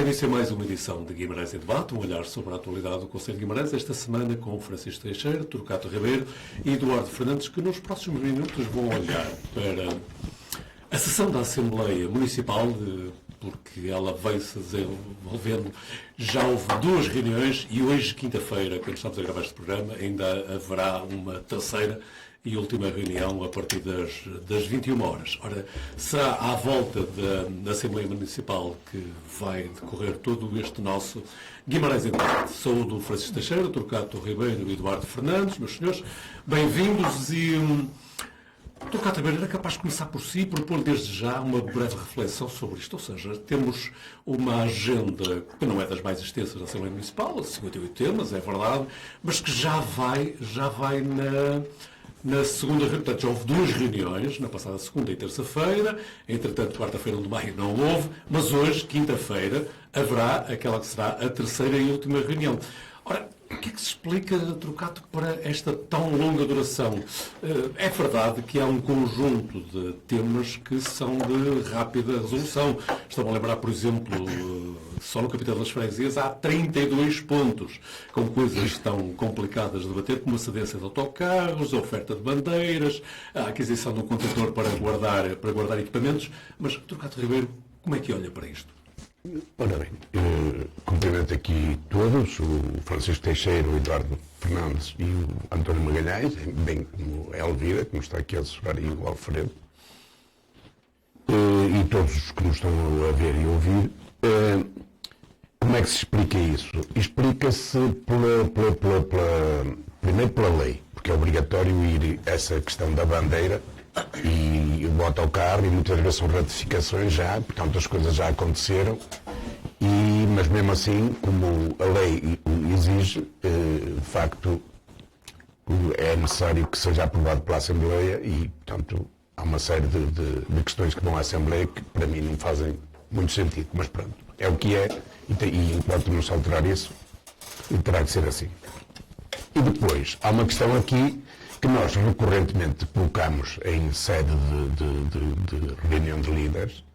início a mais uma edição de Guimarães em Debate, um olhar sobre a atualidade do Conselho de Guimarães, esta semana com Francisco Teixeira, Turcato Ribeiro e Eduardo Fernandes, que nos próximos minutos vão olhar para a sessão da Assembleia Municipal, porque ela veio-se desenvolvendo. Já houve duas reuniões e hoje, quinta-feira, quando estamos a gravar este programa, ainda haverá uma terceira e última reunião a partir das 21 horas. Ora, será à volta da Assembleia Municipal que vai decorrer todo este nosso Guimarães em Debate. Saúdo o Francisco Teixeira, Turcato Ribeiro e Eduardo Fernandes, meus senhores, bem-vindos e... Turcato Ribeiro, era capaz de começar por si e propor desde já uma breve reflexão sobre isto. Ou seja, temos uma agenda que não é das mais extensas da Assembleia Municipal, 58 temas, é verdade, mas que já vai na segunda reunião. Portanto, já houve duas reuniões, na passada segunda e terça-feira, entretanto, quarta-feira, 1 de maio, não houve, mas hoje, quinta-feira, haverá aquela que será a terceira e última reunião. Ora, o que é que se explica, Turcato, para esta tão longa duração? É verdade que há um conjunto de temas que são de rápida resolução. Estão a lembrar, por exemplo, só no capítulo das freguesias há 32 pontos, com coisas tão complicadas de debater como a cedência de autocarros, a oferta de bandeiras, a aquisição de um contentor para guardar equipamentos. Mas, Turcato Ribeiro, como é que olha para isto? Ora bem, cumprimento aqui todos, o Francisco Teixeira, o Eduardo Fernandes e o António Magalhães, bem como a Elvira, que nos está aqui a assessorar, e o Alfredo, e todos os que nos estão a ver e a ouvir. Como é que se explica isso? Explica-se primeiro pela lei, porque é obrigatório ir essa questão da bandeira e o autocarro, e muitas vezes são ratificações já, portanto as coisas já aconteceram, mas mesmo assim, como a lei exige, de facto é necessário que seja aprovado pela Assembleia e, portanto, há uma série de questões que vão à Assembleia que para mim não fazem muito sentido, mas pronto, é o que é, e enquanto não se alterar isso, terá que ser assim. E depois, há uma questão aqui que nós recorrentemente colocamos em sede de reunião de líderes,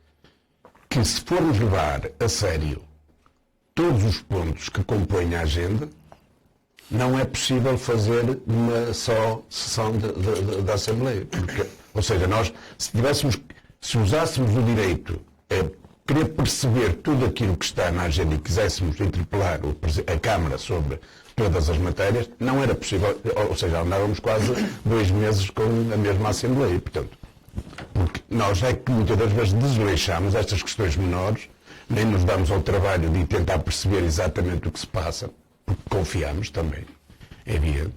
que se formos levar a sério todos os pontos que compõem a agenda, não é possível fazer uma só sessão da Assembleia. Porque, ou seja, nós, se usássemos o direito a querer perceber tudo aquilo que está na agenda e quiséssemos interpelar a Câmara sobre todas as matérias, não era possível, ou seja, andávamos quase 2 meses com a mesma Assembleia, portanto, porque nós é que muitas das vezes desleixamos estas questões menores, nem nos damos ao trabalho de tentar perceber exatamente o que se passa, porque confiamos também, é evidente,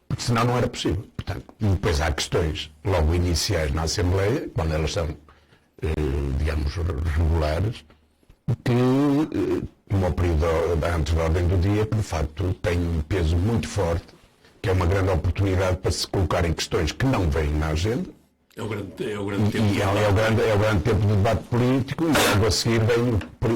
porque senão não era possível. Portanto, e depois há questões logo iniciais na Assembleia, quando elas são, digamos, regulares, que, como o período antes da ordem do dia, que de facto tem um peso muito forte, que é uma grande oportunidade para se colocar em questões que não vêm na agenda. É o grande tempo. E é o grande tempo de debate político, e logo a seguir vem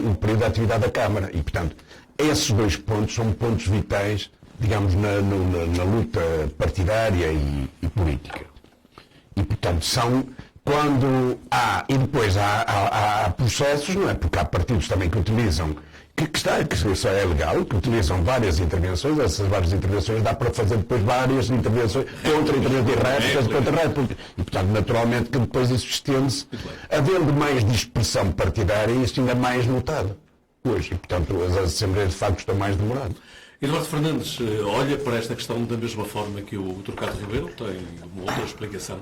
o período da atividade da Câmara. E, portanto, esses dois pontos são pontos vitais, digamos, na luta partidária e política. E, portanto, são... E depois há processos, não é? Porque há partidos também que utilizam, que isso é legal, que utilizam várias intervenções, essas várias intervenções dá para fazer depois várias intervenções contra réplicas, contra réplicas. E, portanto, naturalmente que depois isso estende-se, havendo mais dispersão partidária, isso ainda é mais notado hoje. E, portanto, as assembleias de facto estão mais demoradas. Eduardo Fernandes, olha para esta questão da mesma forma que o Turcato Ribeiro, tem uma outra explicação.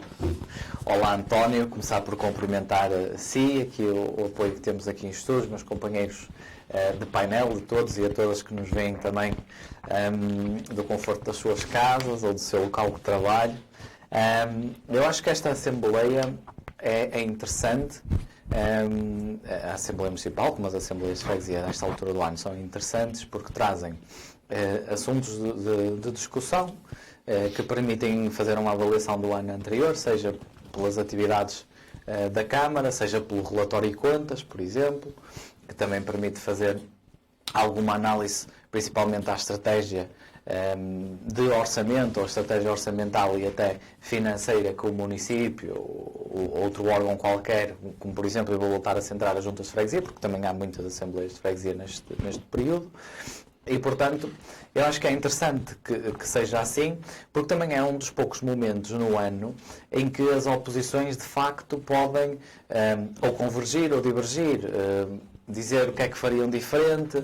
Olá, António, começar por cumprimentar a si, aqui o apoio que temos aqui em estúdios, meus companheiros de painel, de todos e a todas que nos veem também do conforto das suas casas ou do seu local de trabalho. Eu acho que esta Assembleia é interessante. A Assembleia Municipal, como as Assembleias de Freguesia nesta altura do ano, são interessantes porque trazem assuntos de discussão que permitem fazer uma avaliação do ano anterior, seja pelas atividades da Câmara, seja pelo relatório e contas, por exemplo, que também permite fazer alguma análise, principalmente à estratégia de orçamento, ou estratégia orçamental e até financeira que o município ou outro órgão qualquer, como por exemplo, eu vou voltar a centrar as juntas de freguesia, porque também há muitas assembleias de freguesia neste período, e portanto eu acho que é interessante que seja assim, porque também é um dos poucos momentos no ano em que as oposições de facto podem ou convergir ou divergir, dizer o que é que fariam diferente,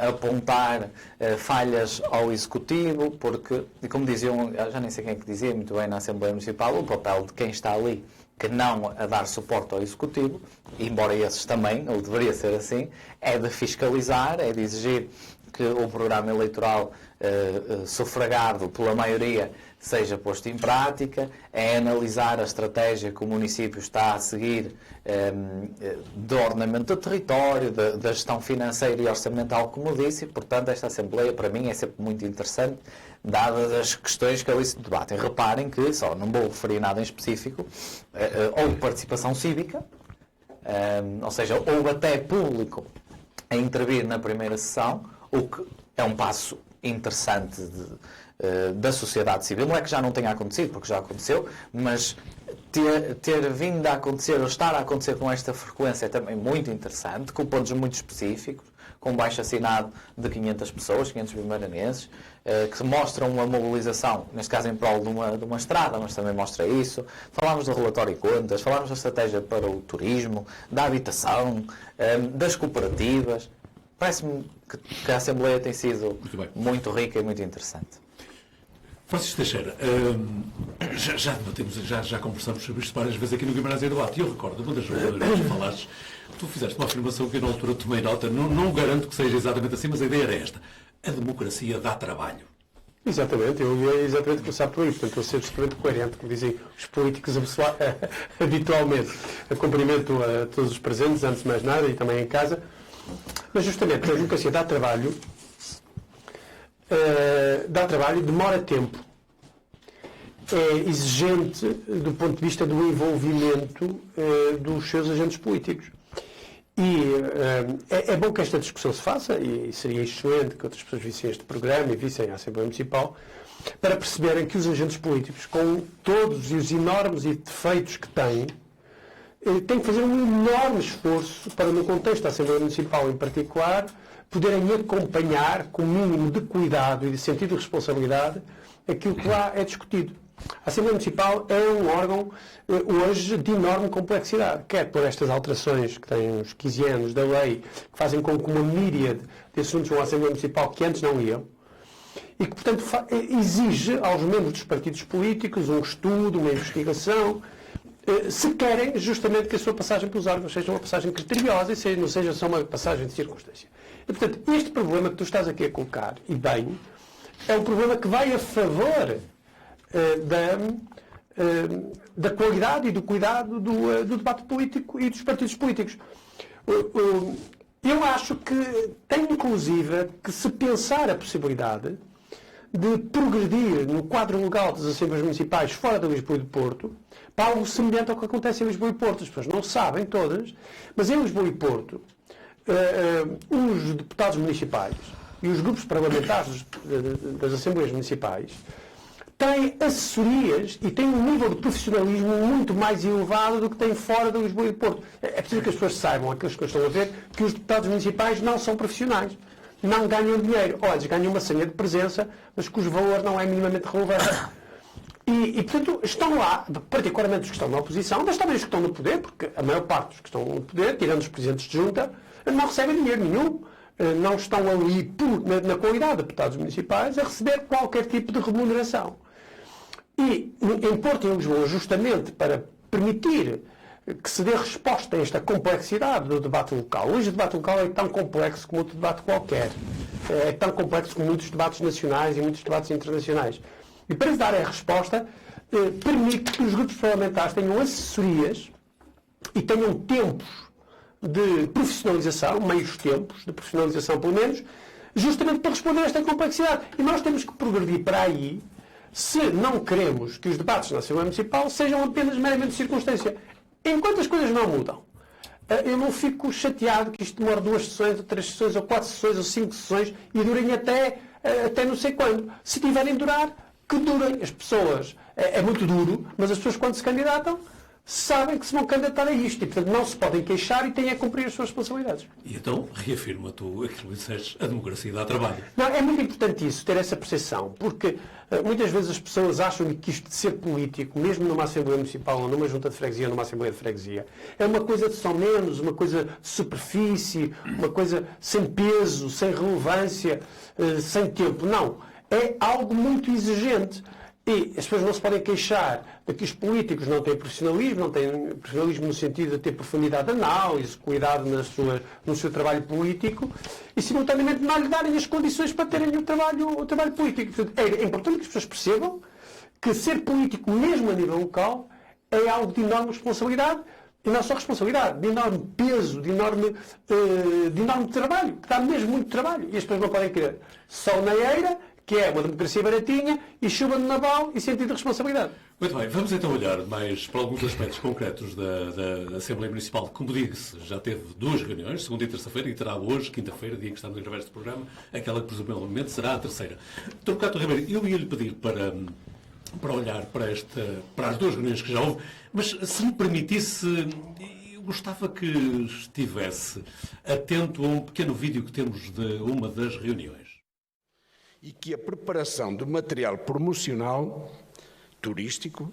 apontar falhas ao Executivo, porque, como diziam, já nem sei quem é que dizia muito bem na Assembleia Municipal, o papel de quem está ali, que não a dar suporte ao Executivo, embora esses também, ou deveria ser assim, é de fiscalizar, é de exigir que o programa eleitoral sufragado pela maioria seja posto em prática, é analisar a estratégia que o município está a seguir do ordenamento do território, da gestão financeira e orçamental, como disse, e, portanto, esta Assembleia, para mim, é sempre muito interessante, dadas as questões que ali se debatem. Reparem que, só não vou referir nada em específico, houve participação cívica, ou seja, houve até público a intervir na primeira sessão, o que é um passo interessante da sociedade civil. Não é que já não tenha acontecido, porque já aconteceu, mas ter vindo a acontecer, ou estar a acontecer com esta frequência é também muito interessante, com pontos muito específicos, com baixo assinado de 500 pessoas, 500 bimaranenses, que mostram uma mobilização, neste caso em prol de uma estrada, mas também mostra isso. Falámos do relatório de contas, falámos da estratégia para o turismo, da habitação, das cooperativas. Parece-me que a Assembleia tem sido muito rica e muito interessante. Francisco Teixeira, já debatemos, já conversamos sobre isto várias vezes aqui no Guimarães em Debate. E eu recordo, uma das vezes que falaste, tu fizeste uma afirmação que eu na altura tomei nota, não garanto que seja exatamente assim, mas a ideia era esta. A democracia dá trabalho. Exatamente, eu ia exatamente começar por aí, portanto, eu sou absolutamente coerente, como dizem os políticos habitualmente. A cumprimento a todos os presentes, antes de mais nada, e também em casa. Mas justamente a democracia dá trabalho, demora tempo, é exigente do ponto de vista do envolvimento dos seus agentes políticos. E é bom que esta discussão se faça, e seria excelente que outras pessoas vissem este programa e vissem a Assembleia Municipal, para perceberem que os agentes políticos, com todos os enormes defeitos que têm que fazer um enorme esforço para, no contexto da Assembleia Municipal em particular, poderem acompanhar com o mínimo de cuidado e de sentido de responsabilidade aquilo que lá é discutido. A Assembleia Municipal é um órgão hoje de enorme complexidade, quer por estas alterações que têm uns 15 anos da lei, que fazem com que uma míriade de assuntos vão à Assembleia Municipal que antes não iam, e que, portanto, exige aos membros dos partidos políticos um estudo, uma investigação, se querem justamente que a sua passagem pelos órgãos seja uma passagem criteriosa e não seja só uma passagem de circunstância. E, portanto, este problema que tu estás aqui a colocar, e bem, é um problema que vai a favor da qualidade e do cuidado do debate político e dos partidos políticos. Eu acho que tem, inclusive, que se pensar a possibilidade de progredir no quadro legal das Assembleias Municipais fora de Lisboa e do Porto para algo semelhante ao que acontece em Lisboa e Porto. As pessoas não sabem todas, mas em Lisboa e Porto os deputados municipais e os grupos parlamentares das Assembleias Municipais têm assessorias e têm um nível de profissionalismo muito mais elevado do que têm fora de Lisboa e do Porto. É preciso que as pessoas saibam, aqueles que estão a ver, que os deputados municipais não são profissionais. Não ganham dinheiro. Ou eles ganham uma senha de presença, mas cujo valor não é minimamente relevante. E, portanto, estão lá, particularmente os que estão na oposição, mas também os que estão no poder, porque a maior parte dos que estão no poder, tirando os presidentes de junta, não recebem dinheiro nenhum. Não estão ali, na qualidade de deputados municipais, a receber qualquer tipo de remuneração. E em Porto e em Lisboa, justamente para permitir que se dê resposta a esta complexidade do debate local. Hoje o debate local é tão complexo como outro debate qualquer. É tão complexo como muitos debates nacionais e muitos debates internacionais. E para lhe dar a resposta, permite que os grupos parlamentares tenham assessorias e tenham tempos de profissionalização, meios tempos de profissionalização pelo menos, justamente para responder a esta complexidade. E nós temos que progredir para aí se não queremos que os debates na Assembleia Municipal sejam apenas meramente circunstância. Enquanto as coisas não mudam eu não fico chateado que isto demore 2 sessões, ou 3 sessões, ou 4 sessões, ou 5 sessões e durem até não sei quando. Se tiverem de durar, que durem. As pessoas, é muito duro, mas as pessoas quando se candidatam sabem que se vão candidatar a isto e, portanto, não se podem queixar e têm a cumprir as suas responsabilidades. E então, reafirma tu aquilo que disseste, a democracia dá trabalho. Não, é muito importante isso, ter essa percepção, porque muitas vezes as pessoas acham que isto de ser político, mesmo numa Assembleia Municipal ou numa Junta de Freguesia ou numa Assembleia de Freguesia, é uma coisa de só menos, uma coisa de superfície, uma coisa sem peso, sem relevância, sem tempo. Não. É algo muito exigente. E as pessoas não se podem queixar de que os políticos não têm profissionalismo no sentido de ter profundidade de análise, cuidado no seu trabalho político e, simultaneamente, não lhe darem as condições para terem o trabalho político. Portanto, é importante que as pessoas percebam que ser político, mesmo a nível local, é algo de enorme responsabilidade e não só responsabilidade, de enorme peso, de enorme trabalho, que dá mesmo muito trabalho. E as pessoas não podem querer sol na eira, que é uma democracia baratinha, e chuva no naval e sentido de responsabilidade. Muito bem, vamos então olhar mais para alguns aspectos concretos da Assembleia Municipal. Como digo-se, já teve 2 reuniões, segunda e terça-feira, e terá hoje, quinta-feira, dia que estamos a gravar este programa, aquela que presumivelmente será a terceira. Dr. Cato Ribeiro, eu ia-lhe pedir para olhar para as 2 reuniões que já houve, mas se me permitisse, eu gostava que estivesse atento a um pequeno vídeo que temos de uma das reuniões. E que a preparação do material promocional turístico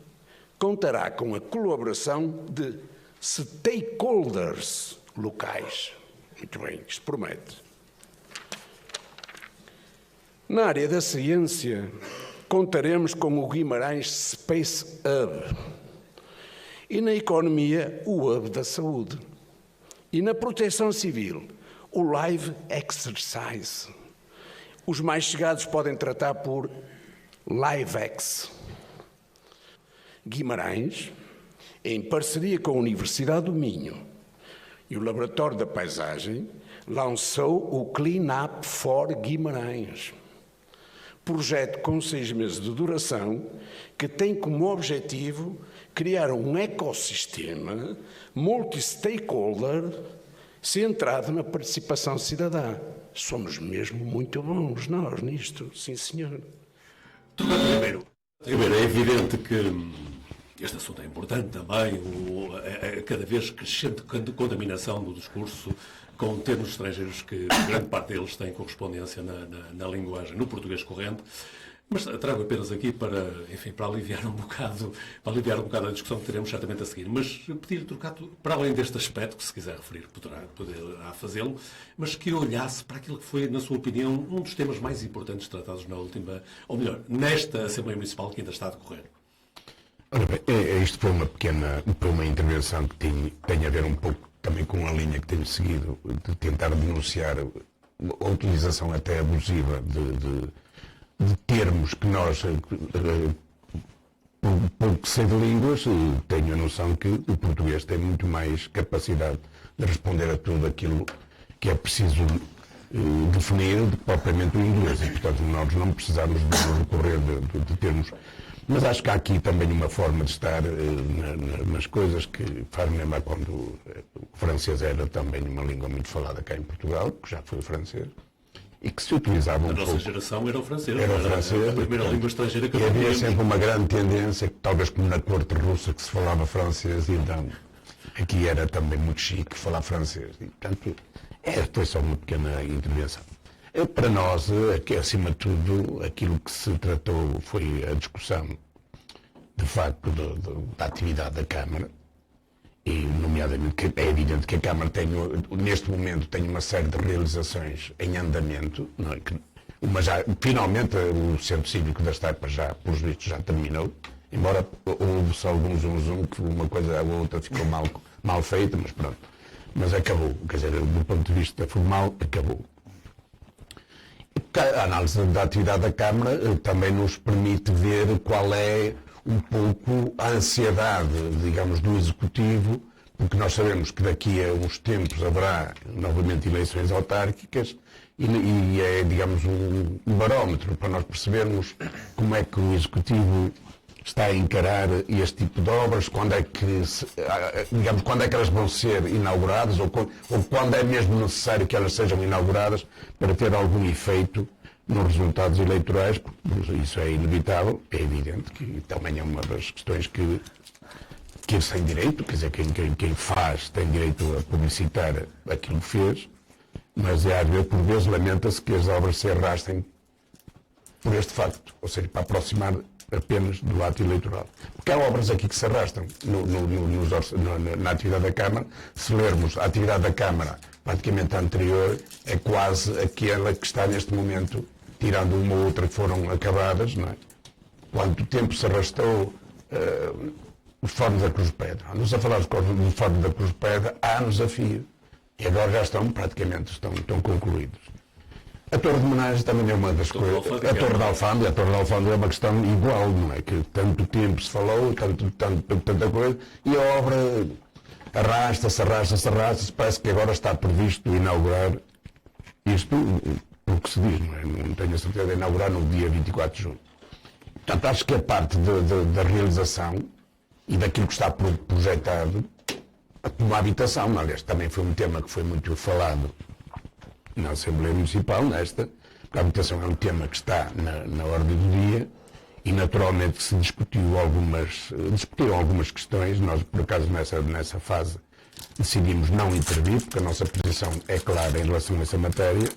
contará com a colaboração de stakeholders locais. Muito bem, isto promete. Na área da ciência, contaremos com o Guimarães Space Hub. E na economia, o Hub da Saúde. E na proteção civil, o Live Exercise. Os mais chegados podem tratar por LiveX. Guimarães, em parceria com a Universidade do Minho e o Laboratório da Paisagem, lançou o Clean Up for Guimarães, projeto com 6 meses de duração que tem como objetivo criar um ecossistema multi-stakeholder centrado na participação cidadã. Somos mesmo muito bons nós nisto, sim senhor. Ribeiro, é evidente que este assunto é importante também, cada vez crescente contaminação do discurso com termos estrangeiros que grande parte deles tem correspondência na linguagem, no português corrente. Mas trago apenas aqui para aliviar um bocado a discussão que teremos certamente a seguir. Mas pedir-lhe, Torquato, para além deste aspecto, que se quiser referir, poderá fazê-lo, mas que olhasse para aquilo que foi, na sua opinião, um dos temas mais importantes tratados na última, ou melhor, nesta Assembleia Municipal que ainda está a decorrer. Ora bem, isto foi uma intervenção que tem a ver um pouco também com a linha que tenho seguido, de tentar denunciar a utilização até abusiva de termos que nós, pouco sei de línguas, tenho a noção que o português tem muito mais capacidade de responder a tudo aquilo que é preciso definir do que propriamente o inglês. E, portanto, nós não precisamos de recorrer de termos. Mas acho que há aqui também uma forma de estar nas coisas que faz-me lembrar quando o francês era também uma língua muito falada cá em Portugal, que já foi o francês. E que se utilizava a nossa geração era o francês. Era o francês. A primeira língua estrangeira que havia sempre uma grande tendência, talvez como na corte russa, que se falava francês, e então aqui era também muito chique falar francês. E, portanto, foi só uma pequena intervenção. Para nós, acima de tudo, aquilo que se tratou foi a discussão, de facto, da atividade da Câmara. E, nomeadamente, é evidente que a Câmara neste momento tem uma série de realizações em andamento, não é? Finalmente, o Centro Cívico das Taipas pelos vistos, já terminou, embora houve só algum zoom, que uma coisa ou outra ficou mal feita, mas pronto. Mas acabou, quer dizer, do ponto de vista formal, acabou. A análise da atividade da Câmara também nos permite ver qual é um pouco a ansiedade, digamos, do Executivo, porque nós sabemos que daqui a uns tempos haverá novamente eleições autárquicas e é, digamos, um barómetro para nós percebermos como é que o Executivo está a encarar este tipo de obras, quando é que, digamos, quando é que elas vão ser inauguradas ou quando é mesmo necessário que elas sejam inauguradas para ter algum efeito nos resultados eleitorais, porque isso é inevitável, é evidente que também é uma das questões que eles têm direito, quer dizer, quem faz tem direito a publicitar aquilo que fez, mas por vezes lamenta-se que as obras se arrastem por este facto, ou seja, para aproximar apenas do ato eleitoral. Porque há obras aqui que se arrastam na atividade da Câmara. Se lermos a atividade da Câmara praticamente anterior, é quase aquela que está neste momento, tirando uma ou outra que foram acabadas, não é? Quanto tempo se arrastou os Fóruns da Cruz de Pedra. Andamos a falar dos Fóruns da Cruz de Pedra há anos a fio. E agora já estão concluídos. A Torre de Menagem também é uma das coisas. A Torre da Alfândega é uma questão igual, não é? Que tanto tempo se falou, tanta coisa, e a obra arrasta-se, parece que agora está previsto inaugurar isto, o que se diz, não é? Não tenho a certeza de inaugurar no dia 24 de junho. Portanto, acho que a parte da realização e daquilo que está projetado, como a habitação, aliás, também foi um tema que foi muito falado na Assembleia Municipal, porque a habitação é um tema que está na ordem do dia e naturalmente se discutiram algumas questões. Nós, por acaso, nessa fase decidimos não intervir, porque a nossa posição é clara em relação a essa matéria,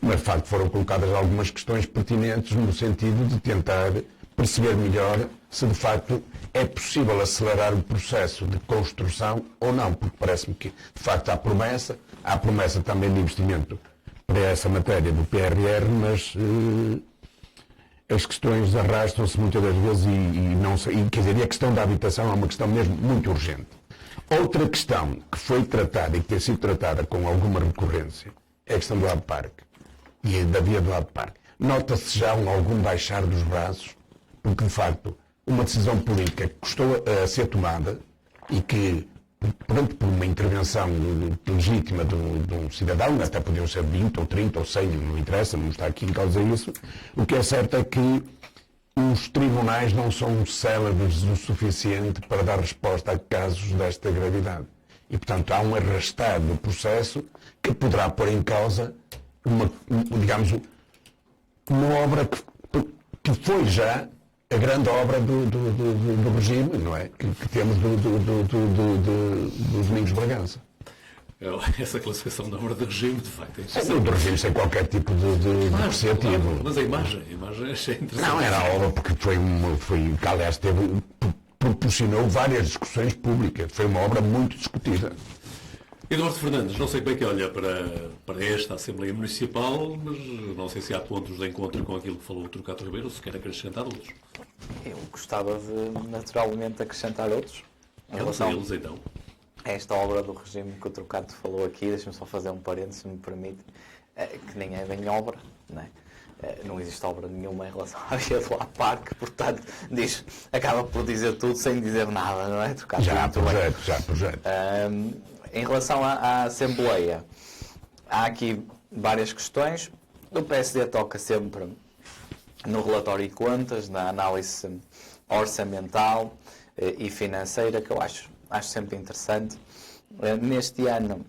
mas de facto foram colocadas algumas questões pertinentes no sentido de tentar perceber melhor se de facto é possível acelerar o processo de construção ou não, porque parece-me que de facto há promessa também de investimento para essa matéria do PRR, mas as questões arrastam-se muitas das vezes quer dizer, e a questão da habitação é uma questão mesmo muito urgente. Outra questão que foi tratada e que tem sido tratada com alguma recorrência é a questão do Parque e da via do Parque. Nota-se já algum baixar dos braços, porque de facto uma decisão política que custou a ser tomada e que, por uma intervenção legítima de um cidadão, até podiam ser 20 ou 30 ou 100, não interessa, não está aqui em causa isso, o que é certo é que os tribunais não são célebres o suficiente para dar resposta a casos desta gravidade. E, portanto, há um arrastar do processo que poderá pôr em causa uma obra que foi já a grande obra do regime, não é? Que temos do Domingos Bragança. Essa classificação da obra de regime, de facto, é interessante. Do regime sem qualquer tipo de apreciativo. Claro, mas a imagem achei interessante. Não, era a obra porque que aliás proporcionou várias discussões públicas. Foi uma obra muito discutida. Eduardo Fernandes, não sei como é que olha para esta Assembleia Municipal, mas não sei se há pontos de encontro com aquilo que falou o Turcato Ribeiro ou se quer acrescentar outros. Eu gostava de, naturalmente, acrescentar outros. Em relação a eles, então. A esta obra do regime que o Turcato falou aqui, deixa-me só fazer um parênteses, se me permite, que nem é bem obra, não é? Não existe obra nenhuma em relação à via do Parque, portanto, acaba por dizer tudo sem dizer nada, não é? Turcato, já há projeto. Em relação à Assembleia, há aqui várias questões. O PSD toca sempre no relatório de contas, na análise orçamental e financeira, que eu acho sempre interessante. Neste ano,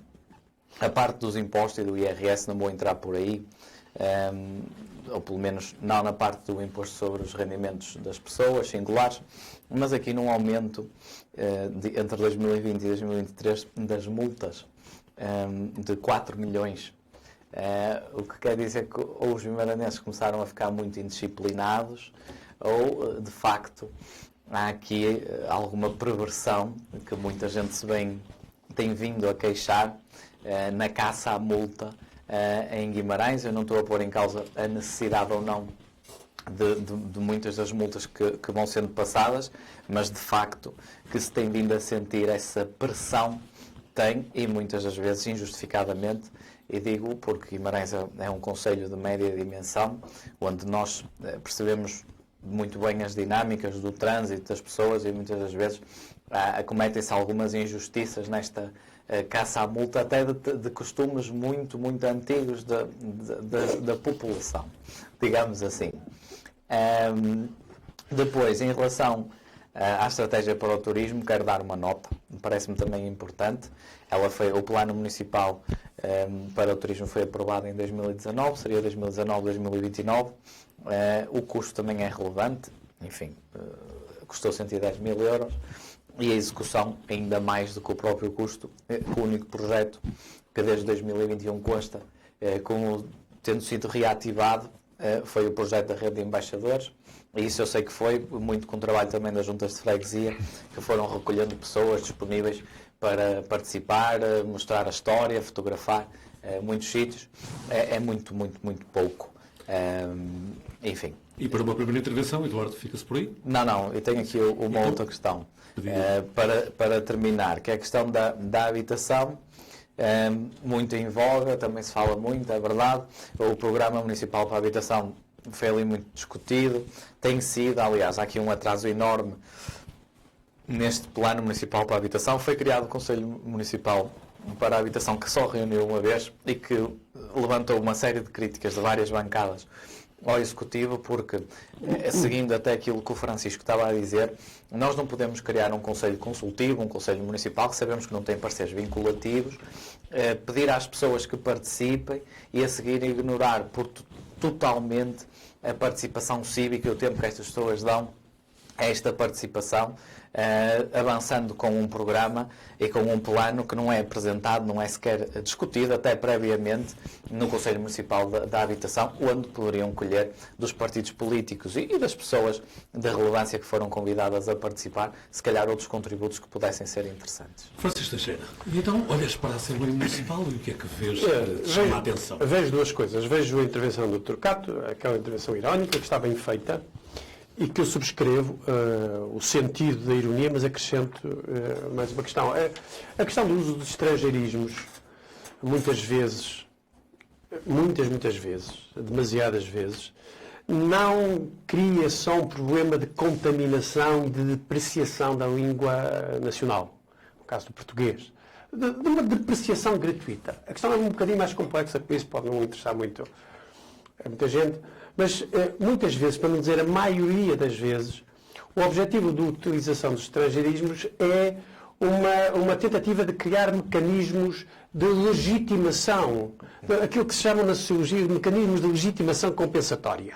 a parte dos impostos e do IRS, não vou entrar por aí, ou pelo menos não na parte do imposto sobre os rendimentos das pessoas singulares, mas aqui num aumento entre 2020 e 2023 das multas de 4 milhões. O que quer dizer que ou os vimaranenses começaram a ficar muito indisciplinados ou, de facto, há aqui alguma perversão que muita gente tem vindo a queixar na caça à multa em Guimarães. Eu não estou a pôr em causa a necessidade ou não de muitas das multas que vão sendo passadas, mas de facto que se tem vindo a sentir essa pressão, e muitas das vezes injustificadamente, e digo porque Guimarães é um concelho de média dimensão, onde nós percebemos muito bem as dinâmicas do trânsito das pessoas e muitas das vezes acometem-se algumas injustiças nesta caça à multa, até de costumes muito, muito antigos da população, digamos assim. Depois, em relação À estratégia para o turismo, quero dar uma nota, parece-me também importante. O plano municipal para o turismo foi aprovado em 2019, seria 2019-2029. O custo também é relevante, enfim, custou 110 mil euros, e a execução ainda mais do que o próprio custo. O único projeto que desde 2021 consta, tendo sido reativado, foi o projeto da rede de embaixadores, e isso eu sei que foi muito com o trabalho também das juntas de freguesia, que foram recolhendo pessoas disponíveis para participar, mostrar a história, fotografar muitos sítios. É muito pouco. Enfim. E para uma primeira intervenção, Eduardo, fica-se por aí? Não, eu tenho aqui uma outra questão para terminar, que é a questão da habitação. Muito em voga, também se fala muito, é verdade. O Programa Municipal para a Habitação foi ali muito discutido, tem sido, aliás, há aqui um atraso enorme neste Plano Municipal para a Habitação. Foi criado o Conselho Municipal para a Habitação, que só reuniu uma vez e que levantou uma série de críticas de várias bancadas ao Executivo, porque, seguindo até aquilo que o Francisco estava a dizer, nós não podemos criar um Conselho Consultivo, um Conselho Municipal, que sabemos que não tem pareceres vinculativos, pedir às pessoas que participem e a seguir ignorar totalmente a participação cívica e o tempo que estas pessoas dão a esta participação, avançando com um programa e com um plano que não é apresentado, não é sequer discutido, até previamente no Conselho Municipal da Habitação, onde poderiam colher dos partidos políticos e das pessoas de relevância que foram convidadas a participar, se calhar outros contributos que pudessem ser interessantes. Francisco Teixeira, então olhas para a Assembleia Municipal e o que é que vês que chama a atenção? Vejo duas coisas. Vejo a intervenção do Turcato, aquela intervenção irónica que está bem feita, e que eu subscrevo o sentido da ironia, mas acrescento mais uma questão. A questão do uso de estrangeirismos, muitas vezes, demasiadas vezes, não cria só um problema de contaminação, de depreciação da língua nacional, no caso do português, de uma depreciação gratuita. A questão é um bocadinho mais complexa, por isso pode não interessar muito a muita gente. Mas, muitas vezes, para não dizer a maioria das vezes, o objetivo da utilização dos estrangeirismos é uma tentativa de criar mecanismos de legitimação, aquilo que se chama na sociologia de mecanismos de legitimação compensatória.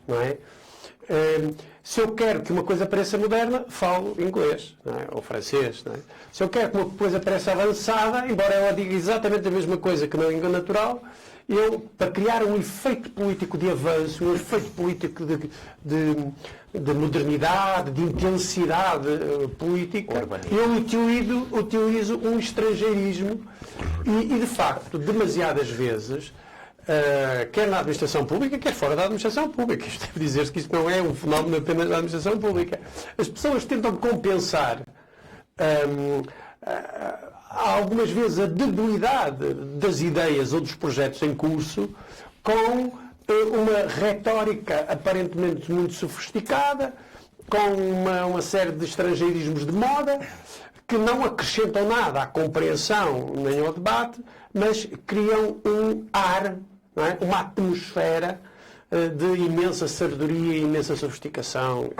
Não é? Se eu quero que uma coisa pareça moderna, falo inglês, não é? Ou francês. Não é? Se eu quero que uma coisa pareça avançada, embora ela diga exatamente a mesma coisa que na língua natural, para criar um efeito político de avanço, um efeito político de modernidade, de intensidade política, eu utilizo um estrangeirismo e, de facto, demasiadas vezes, quer na administração pública, quer fora da administração pública. Isto deve dizer-se que isto não é um fenómeno apenas da administração pública. As pessoas tentam compensar algumas vezes a debilidade das ideias ou dos projetos em curso com uma retórica aparentemente muito sofisticada, com uma série de estrangeirismos de moda que não acrescentam nada à compreensão nem ao debate, mas criam um ar, não é? Uma atmosfera de imensa sabedoria e imensa sofisticação.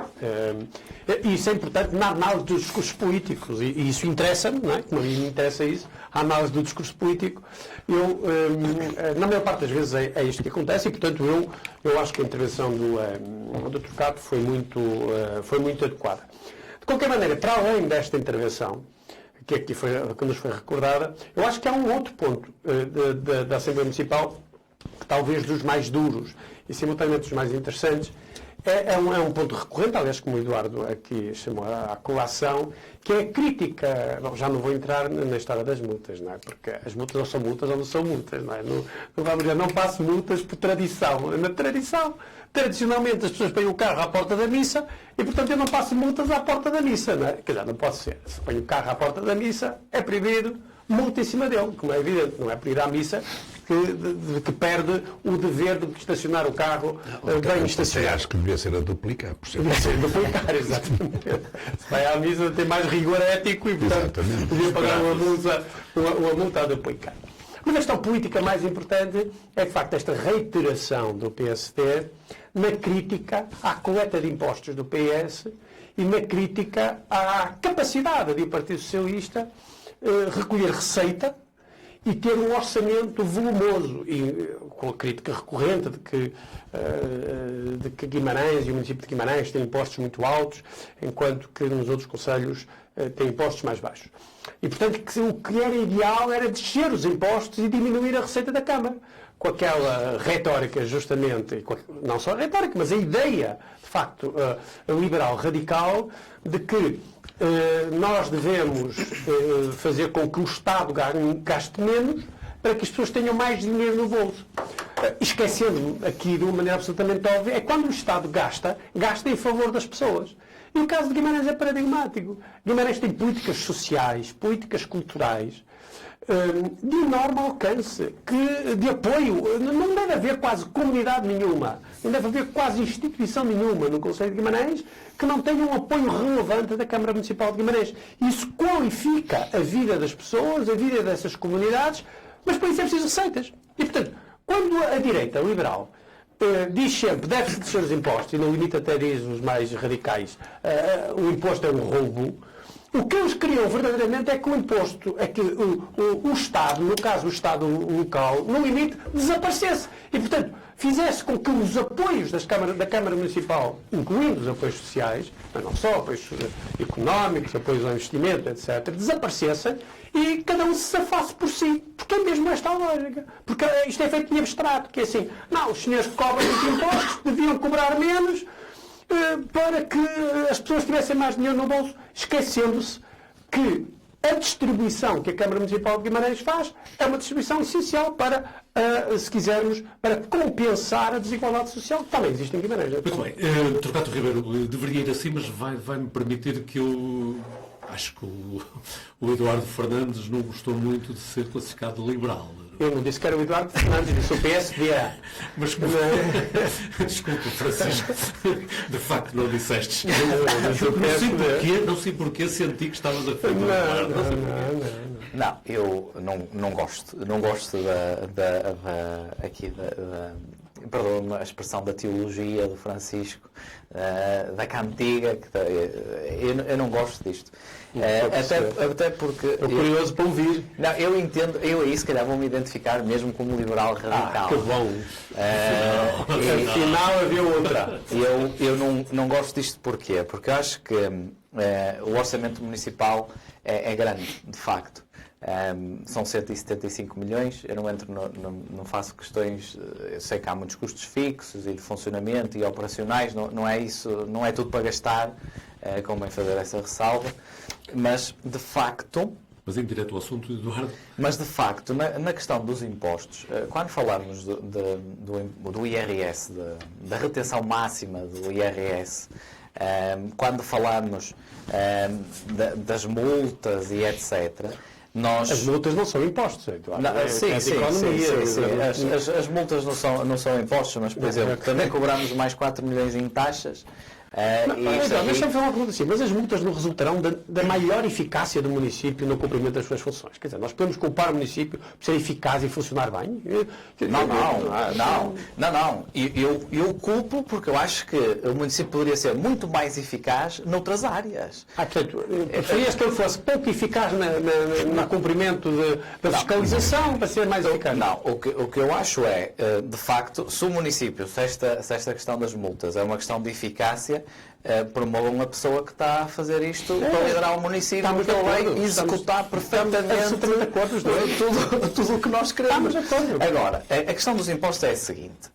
Isso é importante na análise dos discursos políticos, e isso interessa-me, não é? Como a mim me interessa isso, a análise do discurso político. Na maior parte das vezes é isto que acontece, e portanto eu acho que a intervenção do Turcato foi muito adequada. De qualquer maneira, para além desta intervenção, que aqui que nos foi recordada, eu acho que há um outro ponto da Assembleia Municipal, que talvez dos mais duros e simultaneamente dos mais interessantes, é um ponto recorrente, aliás, como o Eduardo aqui chamou a colação, que é a crítica. Bom, já não vou entrar na história das multas, não é? Porque as multas ou são multas ou não são multas, não é? Não passo multas por tradição. Na tradição, tradicionalmente as pessoas põem o carro à porta da missa e, portanto, eu não passo multas à porta da missa, não é? Quer dizer, não pode ser. Se põe o carro à porta da missa, é proibido multa em cima dele, como é evidente. Não é por ir à missa que perde o dever de estacionar o carro bem estacionado. Acho que devia ser a duplicar, por ser. Devia ser a duplicar, exatamente. Se vai à missa tem mais rigor ético e, portanto, devia pagar uma multa a duplicar. Mas a questão política mais importante é, de facto, esta reiteração do PSD na crítica à coleta de impostos do PS e na crítica à capacidade de o Partido Socialista recolher receita e ter um orçamento volumoso, e com a crítica recorrente de que Guimarães e o município de Guimarães têm impostos muito altos, enquanto que nos outros concelhos têm impostos mais baixos. E, portanto, o que era ideal era descer os impostos e diminuir a receita da Câmara, com aquela retórica, justamente, não só a retórica, mas a ideia, de facto, liberal radical, de que nós devemos fazer com que o Estado gaste menos para que as pessoas tenham mais dinheiro no bolso. Esquecendo aqui de uma maneira absolutamente óbvia, é quando o Estado gasta em favor das pessoas. E o caso de Guimarães é paradigmático. Guimarães tem políticas sociais, políticas culturais, de enorme alcance, de apoio. Não deve haver quase comunidade nenhuma, não deve haver quase instituição nenhuma no Conselho de Guimarães que não tenha um apoio relevante da Câmara Municipal de Guimarães. Isso qualifica a vida das pessoas, a vida dessas comunidades, mas para isso é preciso receitas. E, portanto, quando a direita liberal diz sempre deve-se descer os impostos, e no limite até diz os mais radicais, o imposto é um roubo, o que eles queriam verdadeiramente é que o imposto, é que o Estado, no caso o Estado local, no limite, desaparecesse. E, portanto, fizesse com que os apoios da Câmara Municipal, incluindo os apoios sociais, mas não só, apoios económicos, apoios ao investimento, etc., desaparecessem e cada um se safasse por si. Porque é mesmo esta a lógica. Porque isto é feito em abstrato, que é assim, não, os senhores que cobram os impostos deviam cobrar menos para que as pessoas tivessem mais dinheiro no bolso, esquecendo-se que a distribuição que a Câmara Municipal de Guimarães faz é uma distribuição essencial para, se quisermos, para compensar a desigualdade social que também existe em Guimarães. Muito bem. Torquato Ribeiro, deveria ir assim, mas vai-me permitir que eu... Acho que o Eduardo Fernandes não gostou muito de ser classificado liberal. Eu não disse que era o Eduardo Fernandes, disse o PSD. Mas como... Desculpa, Francisco, de facto não disseste. Não sei porquê senti que estavas a falar. Não, eu não gosto. Não gosto perdão-me a expressão da teologia do Francisco, da cantiga, eu não gosto disto. Até porque... Estou curioso para ouvir. Não, eu entendo, eu aí se calhar vou-me identificar mesmo como liberal radical. Que bom! Afinal havia outra. Eu não gosto disto porquê? Porque eu acho que o orçamento municipal é grande, de facto. São 175 milhões, eu não faço questões, eu sei que há muitos custos fixos e de funcionamento e operacionais, não é isso, não é tudo para gastar, convém fazer essa ressalva, mas de facto... Mas em direto ao assunto, Eduardo? Mas de facto, na questão dos impostos, quando falarmos do IRS, da retenção máxima do IRS, quando falarmos das multas e etc., As multas não são impostos, Eduardo. Sim. As multas não são impostos, mas, por exemplo, também cobramos mais 4 milhões em taxas. Deixa-me fazer uma pergunta assim, mas as multas não resultarão da maior eficácia do município no cumprimento das suas funções? Quer dizer, nós podemos culpar o município por ser eficaz e funcionar bem? Não. Eu culpo porque eu acho que o município poderia ser muito mais eficaz noutras áreas. Portanto, preferias que ele fosse pouco eficaz no cumprimento da fiscalização para ser mais eficaz? Não, o que eu acho é, de facto, se o município, se esta questão das multas é uma questão de eficácia, promova uma pessoa que está a fazer isto para liderar o município, que ele vai executar perfeitamente tudo o que nós queremos. Agora, a questão dos impostos é a seguinte.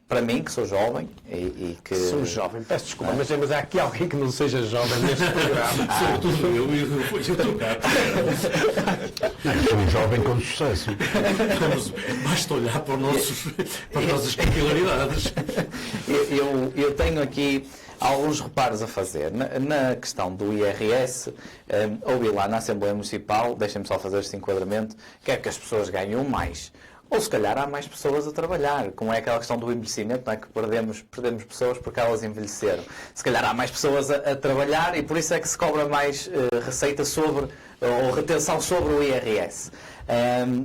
Para mim, que sou jovem e que... Sou jovem, peço desculpa, mas há aqui alguém que não seja jovem neste programa. Sobretudo eu Torquato. Sou um jovem com sucesso. Basta olhar para as nossas peculiaridades. Eu tenho aqui alguns reparos a fazer. Na questão do IRS, ouvi lá na Assembleia Municipal, deixem-me só fazer este enquadramento, quer que as pessoas ganhem mais. Ou se calhar há mais pessoas a trabalhar, como é aquela questão do envelhecimento, não é? Que perdemos pessoas porque elas envelheceram. Se calhar há mais pessoas a trabalhar e por isso é que se cobra mais receita ou retenção sobre o IRS.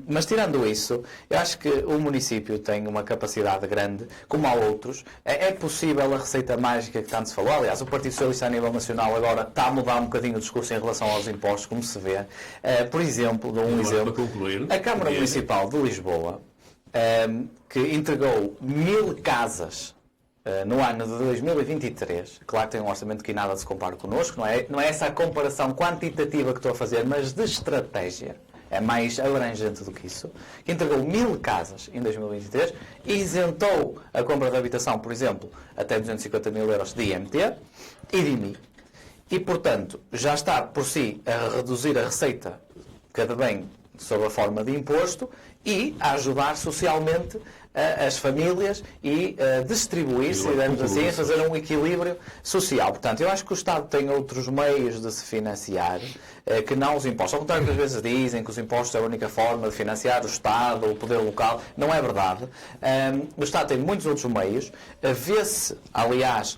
Mas tirando isso, eu acho que o município tem uma capacidade grande, como há outros. É possível a receita mágica que tanto se falou. Aliás, o Partido Socialista a nível nacional agora está a mudar um bocadinho o discurso em relação aos impostos, como se vê. Por exemplo, a Câmara Municipal de Lisboa, que entregou 1000 casas no ano de 2023, claro que tem um orçamento que nada se compara connosco, não é essa a comparação quantitativa que estou a fazer, mas de estratégia, é mais abrangente do que isso, que entregou 1000 casas em 2023 e isentou a compra de habitação, por exemplo, até 250 mil euros de IMT e de IMI. E, portanto, já está por si a reduzir a receita cada bem sob a forma de imposto e a ajudar socialmente as famílias e distribuir-se, digamos assim, a fazer um equilíbrio social. Portanto, eu acho que o Estado tem outros meios de se financiar que não os impostos. Ao contrário que às vezes dizem que os impostos é a única forma de financiar o Estado, o poder local, não é verdade. O Estado tem muitos outros meios. Vê-se, aliás,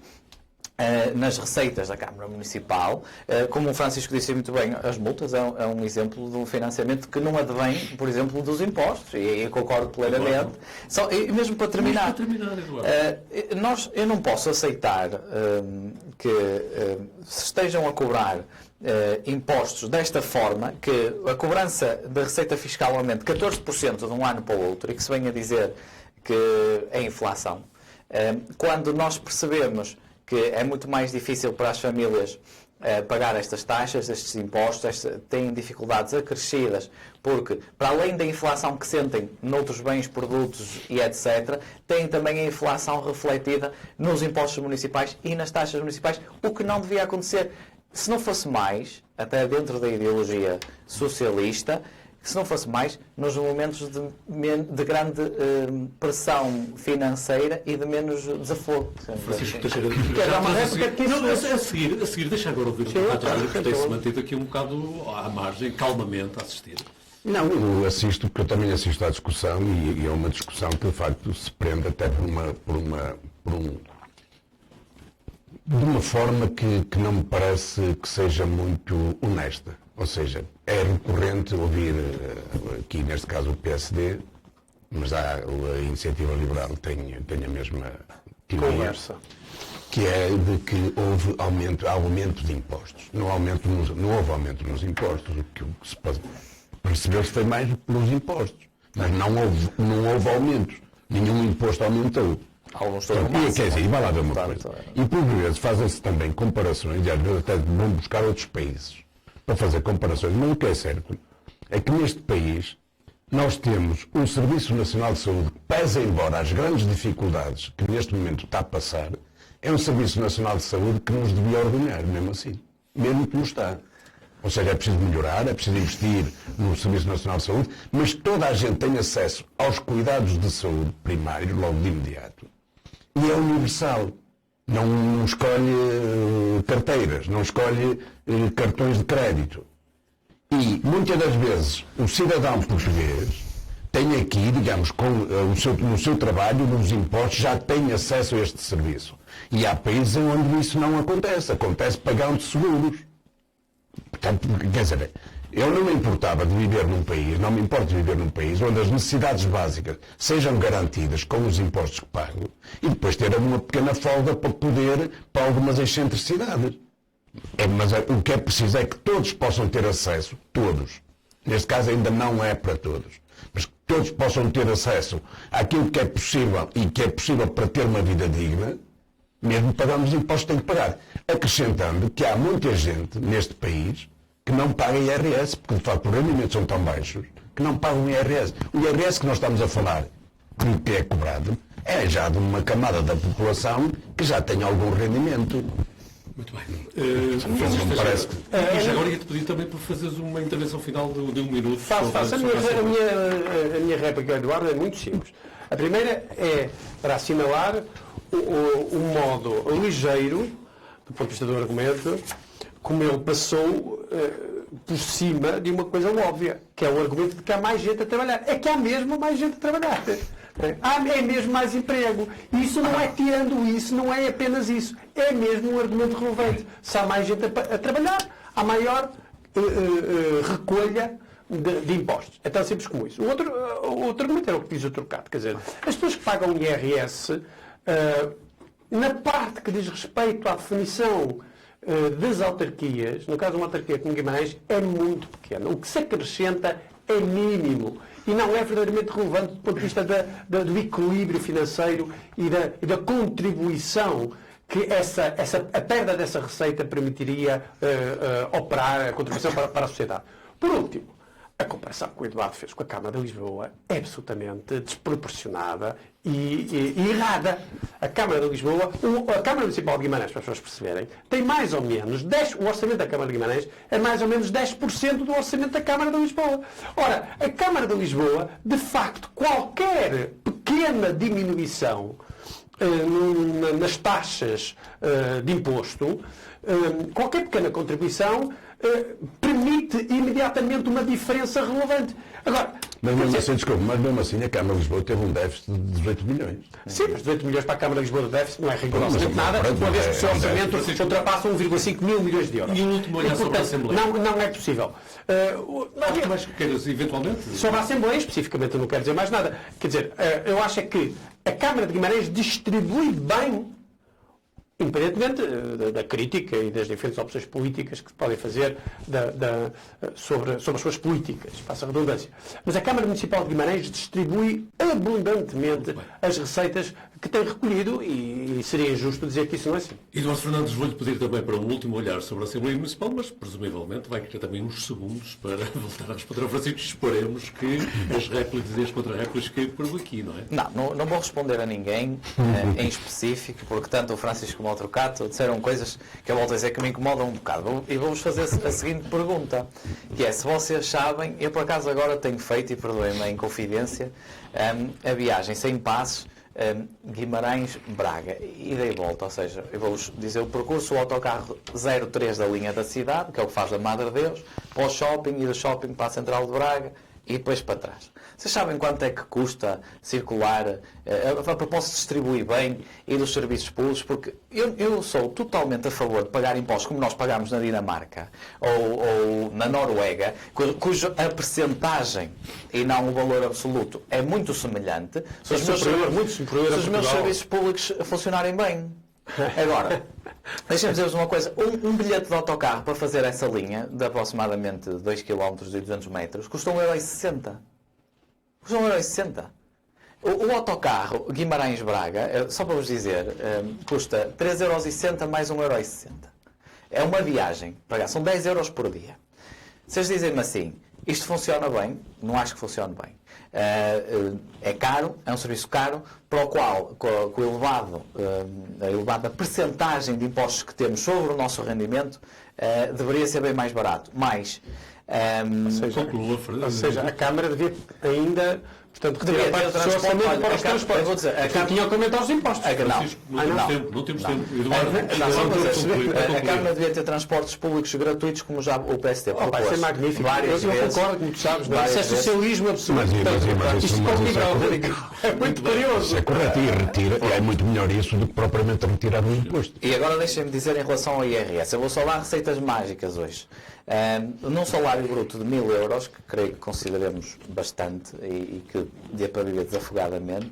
nas receitas da Câmara Municipal, como o Francisco disse muito bem, as multas é um exemplo de um financiamento que não advém, por exemplo, dos impostos, e eu concordo plenamente. E mesmo para terminar, eu não posso aceitar que se estejam a cobrar impostos desta forma, que a cobrança da receita fiscal aumente 14% de um ano para o outro, e que se venha a dizer que é inflação, quando nós percebemos que é muito mais difícil para as famílias pagar estas taxas, estes impostos, têm dificuldades acrescidas, porque, para além da inflação que sentem noutros bens, produtos e etc., têm também a inflação refletida nos impostos municipais e nas taxas municipais, o que não devia acontecer. Se não fosse mais, até dentro da ideologia socialista, se não fosse mais, nos momentos de grande pressão financeira e de menos desafogo. Francisco Teixeira, a seguir, deixa agora ouvir o deputado Jair, que tem-se mantido aqui um bocado à margem, calmamente a assistir. Não, eu assisto, porque eu também assisto à discussão e é uma discussão que de facto se prende até de uma forma que não me parece que seja muito honesta. Ou seja, é recorrente ouvir, aqui neste caso o PSD, mas a Iniciativa Liberal tem a mesma conversa, que é de que há aumento de impostos. Não houve aumento nos impostos, o que se percebeu-se foi mais pelos impostos, mas não houve aumentos, nenhum imposto aumentou. Alguns quer dizer, e vai lá ver uma coisa. E por vezes fazem-se também comparações, e às vezes até vão buscar outros países para fazer comparações, mas o que é certo é que neste país nós temos um Serviço Nacional de Saúde que, pese embora as grandes dificuldades que neste momento está a passar, é um Serviço Nacional de Saúde que nos devia orgulhar, mesmo assim, mesmo que não está. Ou seja, é preciso melhorar, é preciso investir no Serviço Nacional de Saúde, mas toda a gente tem acesso aos cuidados de saúde primários, logo de imediato, e é universal. Não escolhe carteiras, não escolhe cartões de crédito. E, muitas das vezes, o cidadão português tem aqui, digamos, no seu trabalho, nos impostos, já tem acesso a este serviço. E há países onde isso não acontece. Acontece pagando seguros. Portanto, quer dizer, eu não me importava de viver num país, não me importa de viver num país onde as necessidades básicas sejam garantidas com os impostos que pago e depois ter uma pequena folga para algumas excentricidades. Mas o que é preciso é que todos possam ter acesso, todos. Neste caso ainda não é para todos, mas que todos possam ter acesso àquilo que é possível e que é possível para ter uma vida digna, mesmo pagando os impostos que tem que pagar. Acrescentando que há muita gente neste país que não paga IRS, porque de facto os rendimentos são tão baixos que não pagam IRS. O IRS que nós estamos a falar, que é cobrado, é já de uma camada da população que já tem algum rendimento. Muito bem. Parece que... Mas agora ia-te pedir também para fazeres uma intervenção final de um minuto. Faço. A minha réplica, Eduardo, é muito simples. A primeira é para assinalar o modo ligeiro, do ponto de vista do argumento, como ele passou por cima de uma coisa óbvia, que é o argumento de que há mais gente a trabalhar. É que há mesmo mais gente a trabalhar. É mesmo mais emprego. E isso não é tirando isso, não é apenas isso. É mesmo um argumento relevante. Se há mais gente a trabalhar, há maior recolha de impostos. É tão simples como isso. O outro argumento era o que diz o Turcato. Quer dizer, as pessoas que pagam IRS, na parte que diz respeito à definição das autarquias, no caso de uma autarquia como Guimarães, é muito pequena. O que se acrescenta é mínimo e não é verdadeiramente relevante do ponto de vista do equilíbrio financeiro e da contribuição que a perda dessa receita permitiria operar a contribuição para a sociedade. Por último, a comparação que o Eduardo fez com a Câmara de Lisboa é absolutamente desproporcionada e errada. A Câmara de Lisboa, a Câmara Municipal de Guimarães, para as pessoas perceberem, tem mais ou menos o orçamento da Câmara de Guimarães é mais ou menos 10% do orçamento da Câmara de Lisboa. Ora, a Câmara de Lisboa, de facto, qualquer pequena diminuição nas taxas de imposto, qualquer pequena contribuição permite imediatamente uma diferença relevante. Agora, mas mesmo assim a Câmara de Lisboa teve um déficit de 18 milhões. Sim, mas 18 milhões para a Câmara de Lisboa de déficit não é rigorosamente nada, uma vez que o seu orçamento ultrapassa 1,5 mil milhões de euros. E o último olhar sobre a Assembleia? Não é possível. Mas queres, eventualmente? Sobre a Assembleia, especificamente, eu não quero dizer mais nada. Quer dizer, eu acho é que a Câmara de Guimarães distribui bem, independentemente da crítica e das diferentes opções políticas que se podem fazer sobre as suas políticas, passa a redundância. Mas a Câmara Municipal de Guimarães distribui abundantemente as receitas que tem recolhido e seria injusto dizer que isso não é assim. Eduardo Fernandes, vou-lhe pedir também para um último olhar sobre a Assembleia Municipal, mas presumivelmente vai querer também uns segundos para voltar a responder ao Francisco. Esperemos que as réplicas e as contra-réplicas caem por aqui, não é? Não vou responder a ninguém em específico, porque tanto o Francisco como o Turcato disseram coisas que eu volto a dizer que me incomodam um bocado. E vou-vos fazer a seguinte pergunta, que é, se vocês sabem, eu por acaso agora tenho feito, e perdoem-me em confidência, a viagem sem passos, Guimarães-Braga, ida e volta, ou seja, eu vou-vos dizer o percurso, o autocarro 03 da linha da cidade, que é o que faz da Madre Deus, para o shopping e do shopping para a Central de Braga e depois para trás. Vocês sabem quanto é que custa circular, a propósito de distribuir bem e dos serviços públicos? Porque eu sou totalmente a favor de pagar impostos como nós pagamos na Dinamarca ou na Noruega, cuja a percentagem e não o valor absoluto é muito semelhante. Se os meus serviços públicos funcionarem bem. Agora, deixem-me dizer-vos uma coisa. Um bilhete de autocarro para fazer essa linha de aproximadamente 2 km e 200 metros custa 1,60€. Custa 1,60€. O autocarro Guimarães-Braga, só para vos dizer, custa 3,60€ mais 1,60€. É uma viagem. São 10 euros por dia. Vocês dizem-me assim, isto funciona bem? Não acho que funcione bem. É caro, é um serviço caro, para o qual, com a elevada percentagem de impostos que temos sobre o nosso rendimento, deveria ser bem mais barato. Mas, ou seja, a Câmara devia ainda, portanto, retirar parte do seu orçamento para os transportes. Vou dizer, tinha que aumentar os impostos. Não temos tempo. A Câmara devia ter transportes públicos gratuitos, como já o PSD propôs. Vai ser magnífico. Eu concordo, como tu sabes. Isso é socialismo absoluto. Isso é muito curioso. É correto e retira, é muito melhor isso do que propriamente retirar o imposto. E agora deixem-me dizer em relação ao IRS. Eu vou só dar receitas mágicas hoje. Num salário bruto de 1.000€, que creio que consideremos bastante e que dê para viver desafogadamente,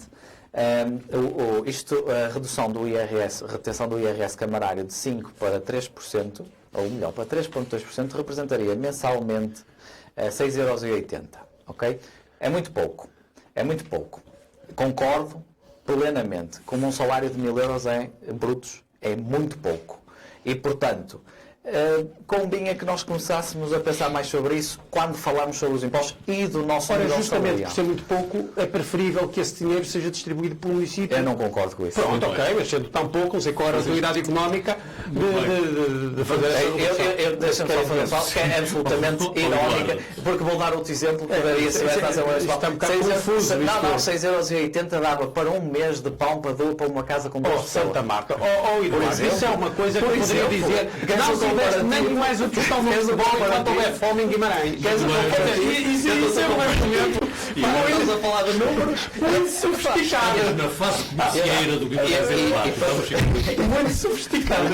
a redução do IRS, retenção do IRS camarário de 5% para 3%, ou melhor, para 3,2%, representaria mensalmente 6,80€. Ok? É muito pouco. É muito pouco. Concordo plenamente. Como um salário de 1.000€ brutos é muito pouco. E, portanto, convinha que nós começássemos a pensar mais sobre isso quando falamos sobre os impostos e do nosso nível justamente salarial. Por ser muito pouco, é preferível que esse dinheiro seja distribuído pelo município. Eu não concordo com isso. Pronto, ok, mas sendo tão pouco, não sei qual era a utilidade económica de fazer essa deixa-me só fazer só, que é absolutamente irónica, porque vou dar outro exemplo que daria se tivesse fazer está um bocado confuso. Não, 6,80€ dava para um mês de pão para uma casa com 2 pessoas. Santa Marta. Isso é uma coisa que eu poderia dizer. Nem mais o tostão de futebol enquanto houver fome em Guimarães. Isso é um argumento. Estamos a falar de números. Muito sofisticado. Estamos na fase comicieira do Guimarães em debate. Vamos chegar. Muito sofisticado.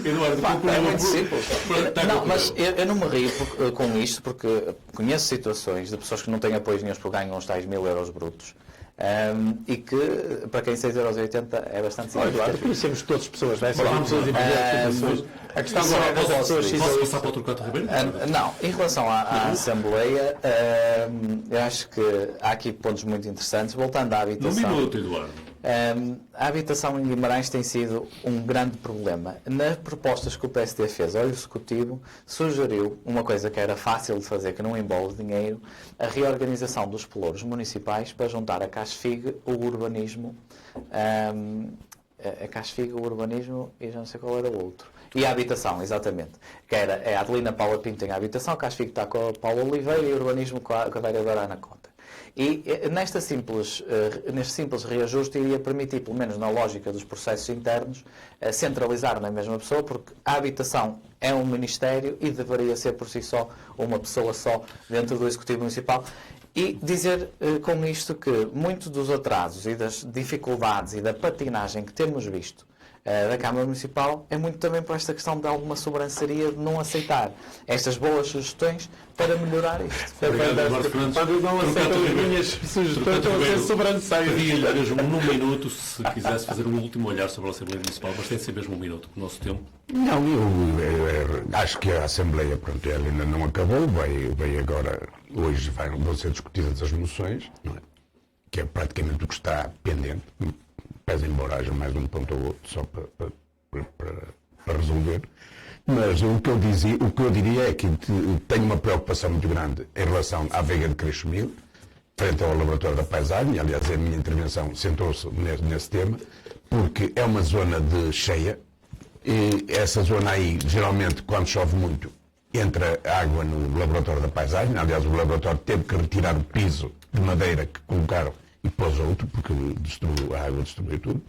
Eduardo, É muito simples. Está Não, concluído. mas eu não me rio com isto porque conheço situações de pessoas que não têm apoios nenhum porque ganham os tais 1000 euros brutos. E que para quem 6,80 € é bastante Claro, significativo. conhecemos todas pessoas dessas Vamos pessoas em diversas lá. situações. A questão Só não é das pessoas Posso passar para o Turcato Ribeiro? Não, em relação à Assembleia, eu acho que há aqui pontos muito interessantes. Voltando à Num habitação. minuto, Eduardo. A habitação em Guimarães tem sido um grande problema. Nas propostas que o PSD fez ao Executivo, sugeriu uma coisa que era fácil de fazer, que não envolve dinheiro, a reorganização dos pelouros municipais para juntar a CASFIG, o urbanismo, a CASFIG, o urbanismo e já não sei qual era o outro. E a habitação, exatamente. Que era a Adelina Paula Pinto tem a habitação, a CASFIG está com a Paula Oliveira e o urbanismo com a vereadora Ana Conta. E neste simples reajuste iria permitir, pelo menos na lógica dos processos internos, centralizar na mesma pessoa, porque a habitação é um ministério e deveria ser por si só uma pessoa só dentro do Executivo Municipal. E dizer com isto que muitos dos atrasos e das dificuldades e da patinagem que temos visto da Câmara Municipal é muito também por esta questão de alguma sobranceria de não aceitar estas boas sugestões para melhorar isto. Obrigado, Eduardo Fernandes. Quando não aceitam as minhas sugestões, estão a ser sobrancelhas. Pedia-lhe mesmo num minuto, se quisesse fazer um último olhar sobre a Assembleia Municipal, mas tem de ser mesmo um minuto, porque o nosso tempo. Não, eu acho que a Assembleia, pronto, ela ainda não acabou, vai agora, hoje vão ser discutidas as moções, não é? Que é praticamente o que está pendente, pese embora haja mais um ponto ou outro, só para resolver. Mas o que eu diria é que tenho uma preocupação muito grande em relação à Veiga de Creixomil, frente ao Laboratório da Paisagem. Aliás, a minha intervenção sentou-se nesse tema, porque é uma zona de cheia, e essa zona aí, geralmente, quando chove muito, entra água no Laboratório da Paisagem. Aliás, o laboratório teve que retirar o piso de madeira que colocaram e pôs outro, porque a água destruiu tudo.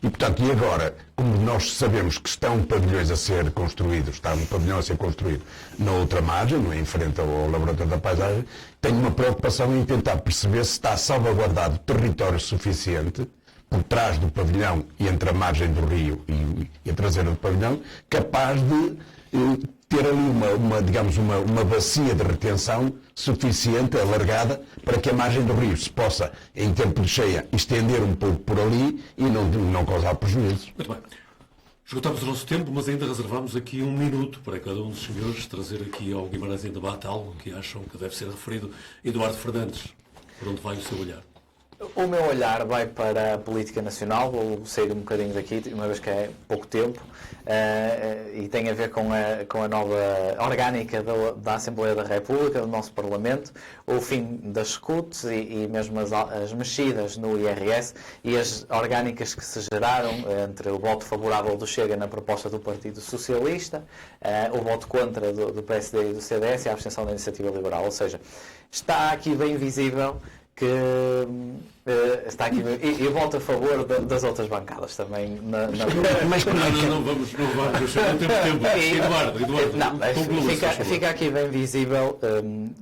E, portanto, e agora, como nós sabemos que estão pavilhões a ser construídos, está um pavilhão a ser construído na outra margem, não é, em frente ao Laboratório da Paisagem, tenho uma preocupação em tentar perceber se está salvaguardado território suficiente por trás do pavilhão e entre a margem do rio e a traseira do pavilhão, capaz de ter ali uma bacia de retenção suficiente, alargada, para que a margem do rio se possa, em tempo de cheia, estender um pouco por ali e não causar prejuízos. Muito bem. Esgotamos o nosso tempo, mas ainda reservamos aqui um minuto para cada um dos senhores trazer aqui ao Guimarães em Debate algo que acham que deve ser referido. Eduardo Fernandes, por onde vai o seu olhar? O meu olhar vai para a política nacional, vou sair um bocadinho daqui, uma vez que é pouco tempo, e tem a ver com a nova orgânica da Assembleia da República, do nosso Parlamento, o fim das SCUTs e mesmo as mexidas no IRS e as orgânicas que se geraram entre o voto favorável do Chega na proposta do Partido Socialista, o voto contra do PSD e do CDS e a abstenção da Iniciativa Liberal. Ou seja, está aqui bem visível que está aqui e eu voto a favor das outras bancadas também Mas não vamos não temos tempo. Eduardo, fica aqui bem visível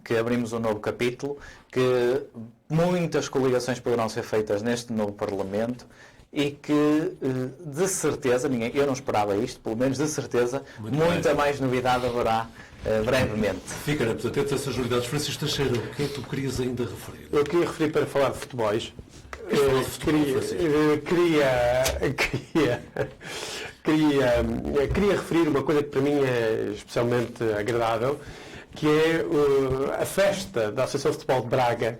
que abrimos um novo capítulo, que muitas coligações poderão ser feitas neste novo Parlamento e que de certeza, eu não esperava isto, pelo menos de certeza, muita mais novidade haverá brevemente. Ficaremos atentos a essas novidades. Francisco Teixeira, o que é que tu querias ainda referir? Eu queria referir para falar de futebols. Queria referir uma coisa que para mim é especialmente agradável, que é a festa da Associação de Futebol de Braga,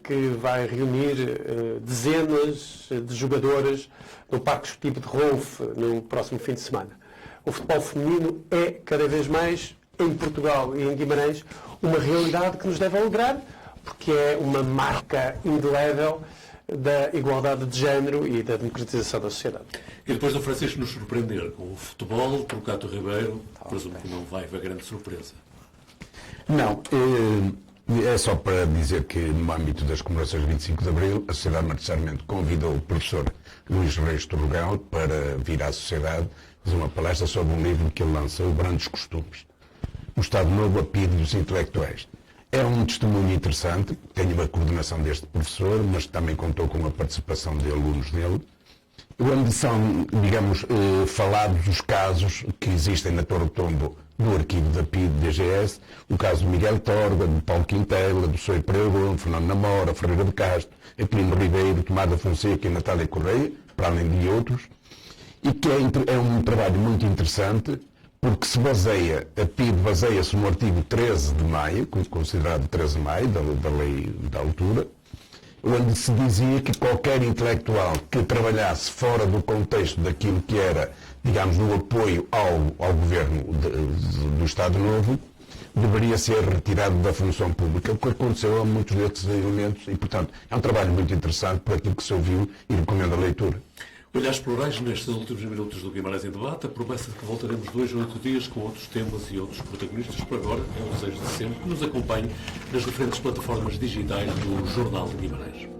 que vai reunir dezenas de jogadoras no Parque Esportivo de Ronfe no próximo fim de semana. O futebol feminino é, cada vez mais, em Portugal e em Guimarães, uma realidade que nos deve alegrar, porque é uma marca indelével da igualdade de género e da democratização da sociedade. E depois do Francisco nos surpreender com o futebol, Turcato Ribeiro, presumo que não vai haver grande surpresa. Não, é só para dizer que no âmbito das comemorações de 25 de Abril, a Sociedade Martins Sarmento convidou o professor Luís Reis Torrogal para vir à sociedade fazer uma palestra sobre um livro que ele lança, O Brandos Costumes. Um Estado Novo a pedido dos intelectuais. É um testemunho interessante, tem uma coordenação deste professor, mas também contou com a participação de alunos dele, onde são, digamos, falados os casos que existem na Torre Tombo do arquivo da PID-DGS, o caso de Miguel Torga, de Paulo Quintela, do Soy Pereira, Fernando Namora, Ferreira de Castro, Aquilino Ribeiro, Tomada Fonseca e Natália Correia, para além de outros, e que é um trabalho muito interessante, porque a PID baseia-se no artigo 13 de maio, considerado 13 de maio, da lei da altura, onde se dizia que qualquer intelectual que trabalhasse fora do contexto daquilo que era, digamos, no apoio ao governo do Estado Novo, deveria ser retirado da função pública, o que aconteceu a muitos desses elementos, e, portanto, é um trabalho muito interessante por aquilo que se ouviu e recomendo a leitura. Olhares plurais nestes últimos minutos do Guimarães em Debate, a promessa de que voltaremos 2 ou 8 dias com outros temas e outros protagonistas. Por agora, é o desejo de sempre que nos acompanhe nas diferentes plataformas digitais do Jornal de Guimarães.